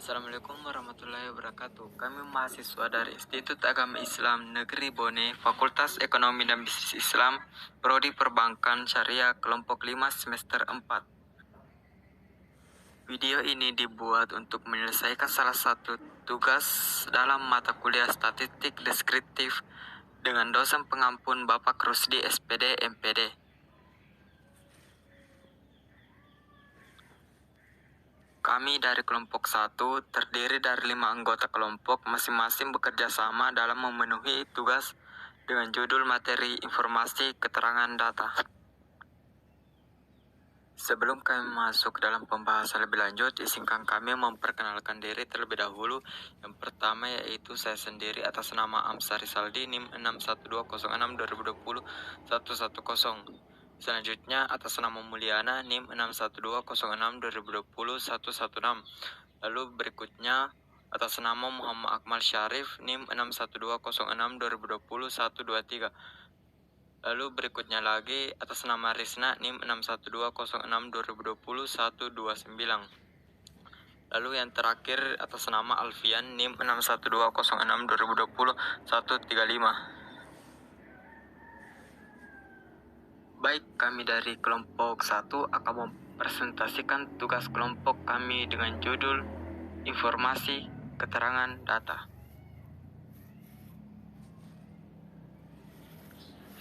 Assalamualaikum warahmatullahi wabarakatuh. Kami mahasiswa dari Institut Agama Islam Negeri Bone, Fakultas Ekonomi dan Bisnis Islam, Prodi Perbankan Syariah, kelompok 5 semester 4. Video ini dibuat untuk menyelesaikan salah satu tugas dalam mata kuliah statistik deskriptif dengan dosen pengampun Bapak Rusdi SPD MPD. Kami dari kelompok 1 terdiri dari 5 anggota kelompok, masing-masing bekerja sama dalam memenuhi tugas dengan judul materi informasi keterangan data. Sebelum kami masuk dalam pembahasan lebih lanjut, izinkan kami memperkenalkan diri terlebih dahulu. Yang pertama yaitu saya sendiri atas nama Amsari Saldi, NIM 61206201110. Selanjutnya atas nama Mulyana, NIM 6120620201116. Lalu berikutnya atas nama Muhammad Akmal Syarif, NIM 6120620201123. Lalu berikutnya lagi atas nama Risna, NIM 6120620201129. Lalu yang terakhir atas nama Alfian, NIM 6120620201135. Baik, kami dari kelompok 1 akan mempresentasikan tugas kelompok kami dengan judul Informasi Keterangan Data.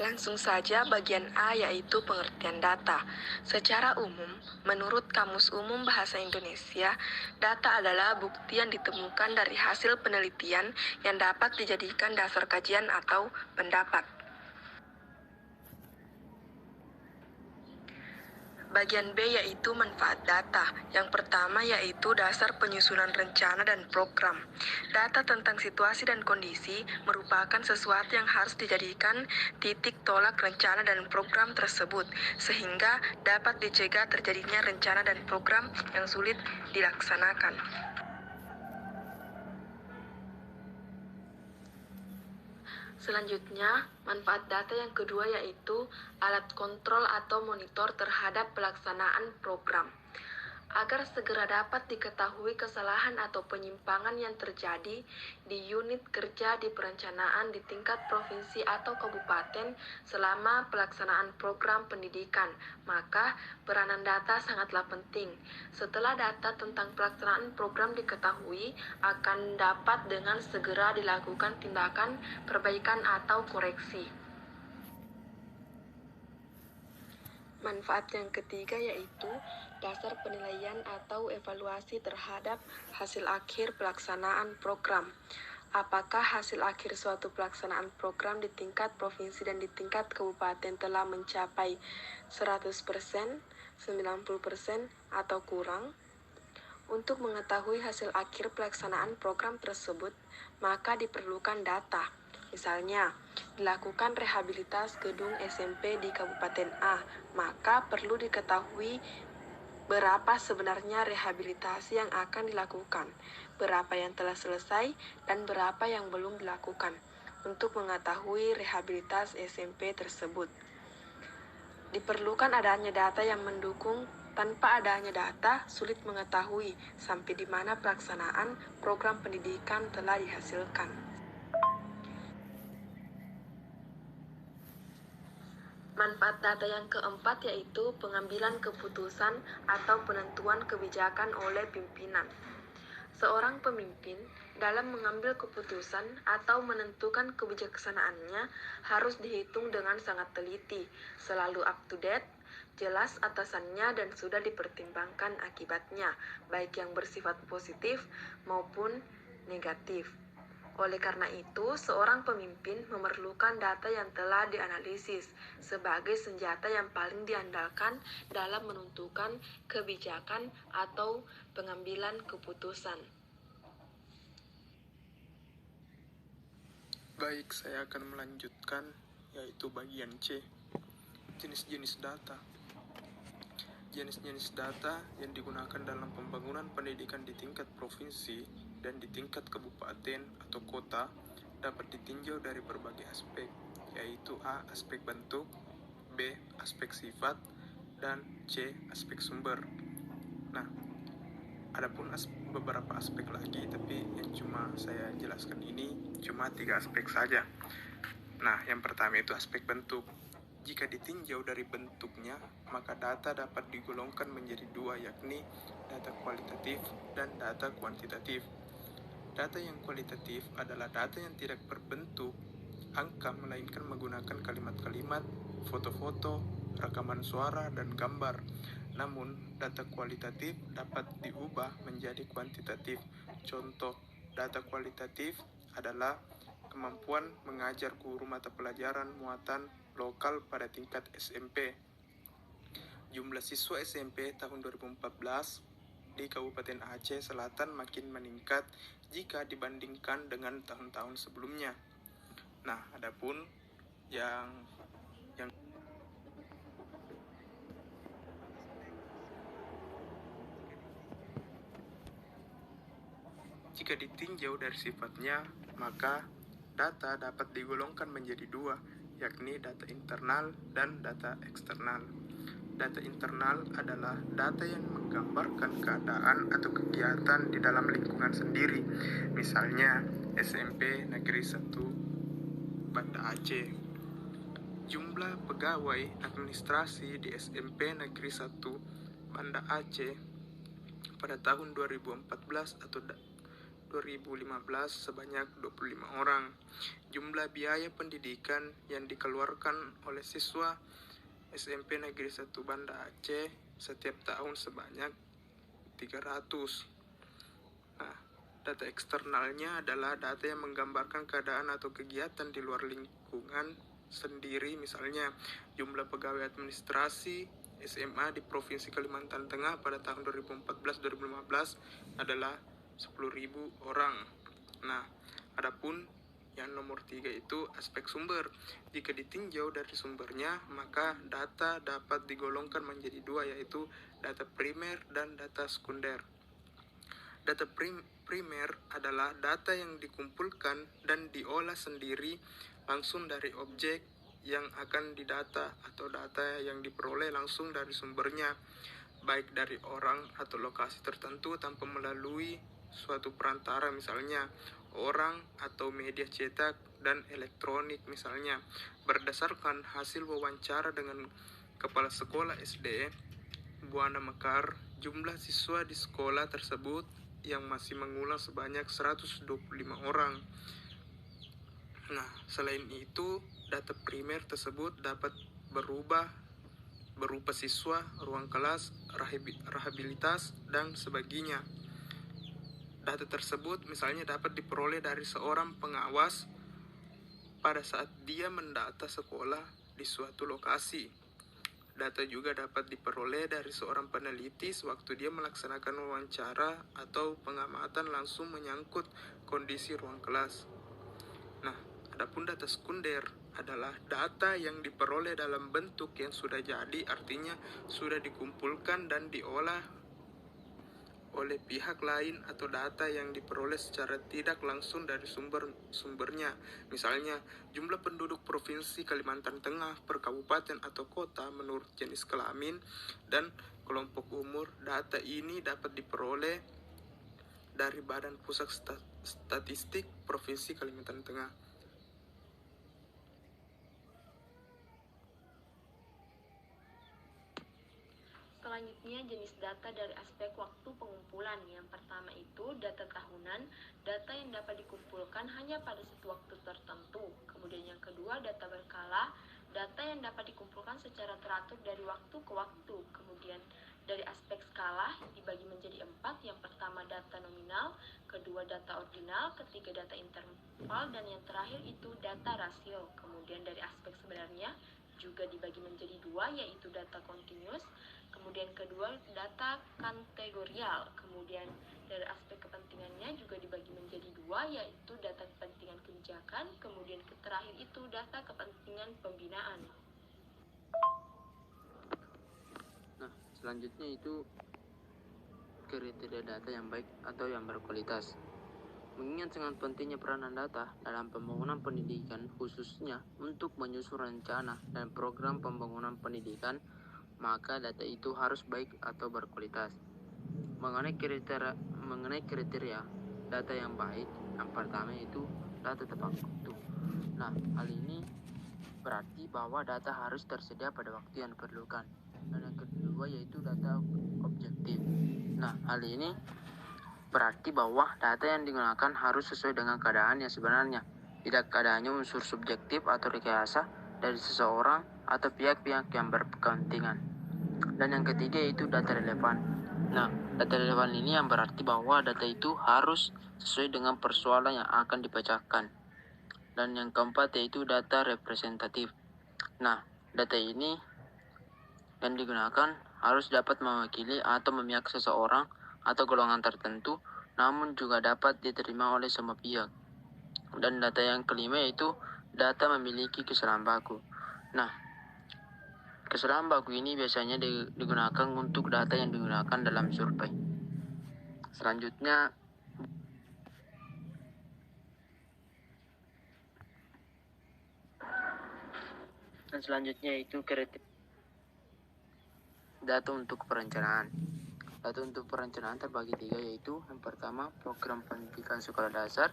Langsung saja bagian A yaitu pengertian data. Secara umum, menurut Kamus Umum Bahasa Indonesia, data adalah bukti yang ditemukan dari hasil penelitian yang dapat dijadikan dasar kajian atau pendapat. Bagian B yaitu manfaat data. Yang pertama yaitu dasar penyusunan rencana dan program. Data tentang situasi dan kondisi merupakan sesuatu yang harus dijadikan titik tolak rencana dan program tersebut, sehingga dapat dicegah terjadinya rencana dan program yang sulit dilaksanakan. Selanjutnya, manfaat data yang kedua yaitu alat kontrol atau monitor terhadap pelaksanaan program. Agar segera dapat diketahui kesalahan atau penyimpangan yang terjadi di unit kerja di perencanaan di tingkat provinsi atau kabupaten selama pelaksanaan program pendidikan, maka peranan data sangatlah penting. Setelah data tentang pelaksanaan program diketahui, akan dapat dengan segera dilakukan tindakan perbaikan atau koreksi. Manfaat yang ketiga yaitu dasar penilaian atau evaluasi terhadap hasil akhir pelaksanaan program. Apakah hasil akhir suatu pelaksanaan program di tingkat provinsi dan di tingkat kabupaten telah mencapai 100%, 90%, atau kurang? Untuk mengetahui hasil akhir pelaksanaan program tersebut, maka diperlukan data. Misalnya, dilakukan rehabilitas gedung SMP di Kabupaten A, maka perlu diketahui berapa sebenarnya rehabilitasi yang akan dilakukan, berapa yang telah selesai, dan berapa yang belum dilakukan untuk mengetahui rehabilitas SMP tersebut. Diperlukan adanya data yang mendukung. Tanpa adanya data, sulit mengetahui sampai di mana pelaksanaan program pendidikan telah dihasilkan. Manfaat data yang keempat yaitu pengambilan keputusan atau penentuan kebijakan oleh pimpinan. Seorang pemimpin dalam mengambil keputusan atau menentukan kebijaksanaannya harus dihitung dengan sangat teliti, selalu up to date, jelas atasannya dan sudah dipertimbangkan akibatnya, baik yang bersifat positif maupun negatif. Oleh karena itu, seorang pemimpin memerlukan data yang telah dianalisis sebagai senjata yang paling diandalkan dalam menentukan kebijakan atau pengambilan keputusan. Baik, saya akan melanjutkan, yaitu bagian C, jenis-jenis data. Jenis-jenis data yang digunakan dalam pembangunan pendidikan di tingkat provinsi dan di tingkat kabupaten atau kota dapat ditinjau dari berbagai aspek, yaitu A. Aspek bentuk, B. Aspek sifat, dan C. Aspek sumber. Nah, Adapun beberapa aspek lagi, tapi yang cuma saya jelaskan ini cuma 3 aspek saja. Nah, yang pertama itu aspek bentuk. Jika ditinjau dari bentuknya, maka data dapat digolongkan menjadi dua, yakni data kualitatif dan data kuantitatif. Data yang kualitatif adalah data yang tidak berbentuk angka, melainkan menggunakan kalimat-kalimat, foto-foto, rekaman suara, dan gambar. Namun, data kualitatif dapat diubah menjadi kuantitatif. Contoh, data kualitatif adalah kemampuan mengajar guru mata pelajaran muatan lokal pada tingkat SMP. Jumlah siswa SMP tahun 2014 di Kabupaten Aceh Selatan makin meningkat jika dibandingkan dengan tahun-tahun sebelumnya. Nah, adapun yang jika ditinjau dari sifatnya, maka data dapat digolongkan menjadi dua, yakni data internal dan data eksternal. Data internal adalah data yang menggambarkan keadaan atau kegiatan di dalam lingkungan sendiri. Misalnya, SMP Negeri 1 Banda Aceh. Jumlah pegawai administrasi di SMP Negeri 1 Banda Aceh pada tahun 2014 atau 2015 sebanyak 25 orang. Jumlah biaya pendidikan yang dikeluarkan oleh siswa SMP Negeri 1 Banda Aceh setiap tahun sebanyak 300. Nah, data eksternalnya adalah data yang menggambarkan keadaan atau kegiatan di luar lingkungan sendiri. Misalnya, jumlah pegawai administrasi SMA di Provinsi Kalimantan Tengah pada tahun 2014-2015 adalah 10.000 orang. Nah, adapun yang nomor 3 itu aspek sumber. Jika ditinjau dari sumbernya, maka data dapat digolongkan menjadi dua, yaitu data primer dan data sekunder. Data primer adalah data yang dikumpulkan dan diolah sendiri langsung dari objek yang akan didata, atau data yang diperoleh langsung dari sumbernya, baik dari orang atau lokasi tertentu tanpa melalui suatu perantara, misalnya orang atau media cetak dan elektronik. Misalnya, berdasarkan hasil wawancara dengan Kepala Sekolah SD Buana Mekar, jumlah siswa di sekolah tersebut yang masih mengulang sebanyak 125 orang. Nah, selain itu, data primer tersebut dapat berubah berupa siswa, ruang kelas, rehabilitas, dan sebagainya. Data tersebut misalnya dapat diperoleh dari seorang pengawas pada saat dia mendata sekolah di suatu lokasi. Data juga dapat diperoleh dari seorang peneliti sewaktu dia melaksanakan wawancara atau pengamatan langsung menyangkut kondisi ruang kelas. Nah, adapun data sekunder adalah data yang diperoleh dalam bentuk yang sudah jadi, artinya sudah dikumpulkan dan diolah oleh pihak lain, atau data yang diperoleh secara tidak langsung dari sumbernya. Misalnya, jumlah penduduk Provinsi Kalimantan Tengah per kabupaten atau kota menurut jenis kelamin dan kelompok umur. Data ini dapat diperoleh dari Badan Pusat Statistik Provinsi Kalimantan Tengah. Selanjutnya, jenis data dari aspek waktu pengumpulan. Yang pertama itu data tahunan, data yang dapat dikumpulkan hanya pada satu waktu tertentu. Kemudian yang kedua, data berkala, data yang dapat dikumpulkan secara teratur dari waktu ke waktu. Kemudian dari aspek skala dibagi menjadi 4. Yang pertama data nominal, kedua data ordinal, ketiga data interval, dan yang terakhir itu data rasio. Kemudian dari aspek sebenarnya juga dibagi menjadi 2, yaitu data continuous, kemudian kedua data kategorial. Kemudian dari aspek kepentingannya juga dibagi menjadi 2, yaitu data kepentingan kebijakan, kemudian terakhir itu data kepentingan pembinaan. Nah, selanjutnya itu kriteria data yang baik atau yang berkualitas. Mengingat sangat pentingnya peranan data dalam pembangunan pendidikan, khususnya untuk menyusun rencana dan program pembangunan pendidikan, maka data itu harus baik atau berkualitas. mengenai kriteria data yang baik, yang pertama itu data tepat waktu. Nah, hal ini berarti bahwa data harus tersedia pada waktu yang diperlukan. Dan yang kedua yaitu data objektif. Nah, hal ini berarti bahwa data yang digunakan harus sesuai dengan keadaan yang sebenarnya. Tidak adanya unsur subjektif atau rekayasa dari seseorang atau pihak-pihak yang berkepentingan. Dan yang ketiga yaitu data relevan. Nah, data relevan ini yang berarti bahwa data itu harus sesuai dengan persoalan yang akan dibacakan. Dan yang keempat yaitu data representatif. Nah, data ini yang digunakan harus dapat mewakili atau memihak seseorang atau golongan tertentu, namun juga dapat diterima oleh semua pihak. Dan data yang kelima yaitu data memiliki kesalahan baku. Nah, kesalahan baku ini biasanya digunakan untuk data yang digunakan dalam survei. Selanjutnya yaitu data untuk perencanaan. Data untuk perencanaan terbagi tiga, yaitu yang pertama program pendidikan sekolah dasar,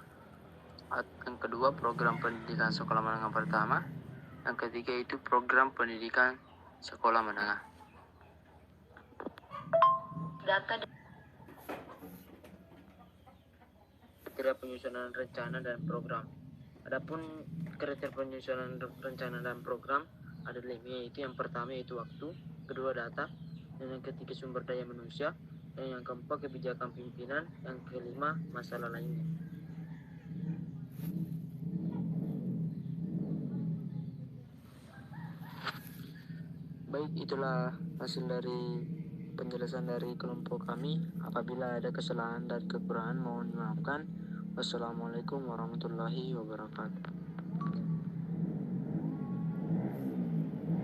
yang kedua program pendidikan sekolah menengah pertama, yang ketiga itu program pendidikan sekolah menengah. Kriteria penyusunan rencana dan program. Adapun kriteria penyusunan rencana dan program ada 5, yaitu yang pertama yaitu waktu, kedua data, dan yang ketiga sumber daya manusia, dan yang keempat kebijakan pimpinan, yang kelima masalah lainnya. Baik, itulah hasil dari penjelasan dari kelompok kami. Apabila ada kesalahan dan kekurangan mohon dimaafkan. Wassalamualaikum warahmatullahi wabarakatuh.